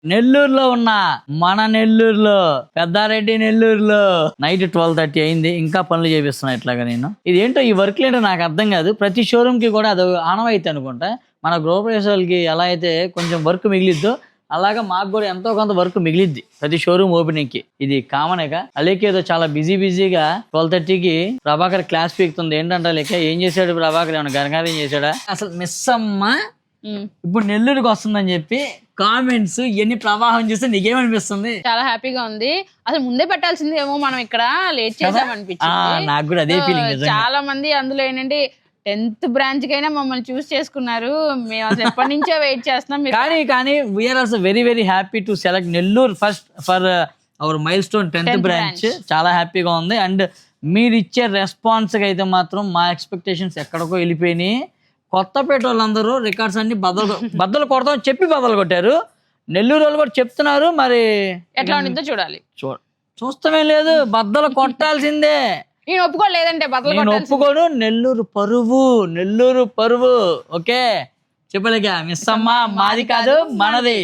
నెల్లూరులో ఉన్న మన నెల్లూరులో పెద్దారెడ్డి నెల్లూరులో నైట్ 12:30 అయింది. ఇంకా పనులు చేపిస్తున్నా ఇట్లాగా నేను. ఇదేంటో ఈ వర్క్ ఏంటో నాకు అర్థం కాదు. ప్రతి షోరూమ్ కి కూడా అది ఆనవాయితీ అనుకుంటా. మన గృహప్రవేశాలకి ఎలా అయితే కొంచెం వర్క్ మిగిలిద్దో అలాగా మాకు కూడా ఎంతో కొంత వర్క్ మిగిలిద్ది ప్రతి షోరూమ్ ఓపెనింగ్ కి. ఇది కామనేగా. అలేక ఏదో చాలా బిజీగా 12:30కి ప్రభాకర్ క్లాస్ పీకుతుంది. ఏంటంటే లేక ఏం చేశాడు ప్రభాకర్, ఏమైనా గనకార్యం చేశాడా? అసలు మిస్ అమ్మ ఇప్పుడు నెల్లూరుకి వస్తుందని చెప్పి కామెంట్స్ ఎన్ని ప్రవాహం చూస్తే నీకేమనిపిస్తుంది? చాలా హ్యాపీగా ఉంది. అసలు ముందే పెట్టాల్సింది ఏమో, మనం ఇక్కడ లేట్ చేసామనిపించింది. నాకు కూడా అదే ఫీలింగ్. చాలా మంది అందులో ఏంటంటే 10th బ్రాంచ్ కైనా మమ్మల్ని చూస్ చేసుకున్నారు. మేము అసలు ఎప్పటి నుంచో వెయిట్ చేస్తున్నాం. కానీ we're also very very happy to select Nellore first for our milestone 10th branch. చాలా హ్యాపీగా ఉంది. అండ్ మీరు ఇచ్చే రెస్పాన్స్ అయితే మాత్రం మా ఎక్స్పెక్టేషన్స్ ఎక్కడికో వెళ్ళిపోయినాయి. కొత్తపేట వాళ్ళందరూ రికార్డ్స్ అన్ని బద్దలు కొడతాం చెప్పి బద్దలు కొట్టారు. నెల్లూరు వాళ్ళు కూడా చెప్తున్నారు. మరి ఎట్లా ఉంటుందో చూడాలి. చూస్తామే లేదు, బద్దలు కొట్టాల్సిందే. నేను ఒప్పుకోలేదంటే నేను ఒప్పుకోను. నెల్లూరు పరువు ఓకే చెప్పలేక మిస్ అమ్మ మాది కాదు మనది.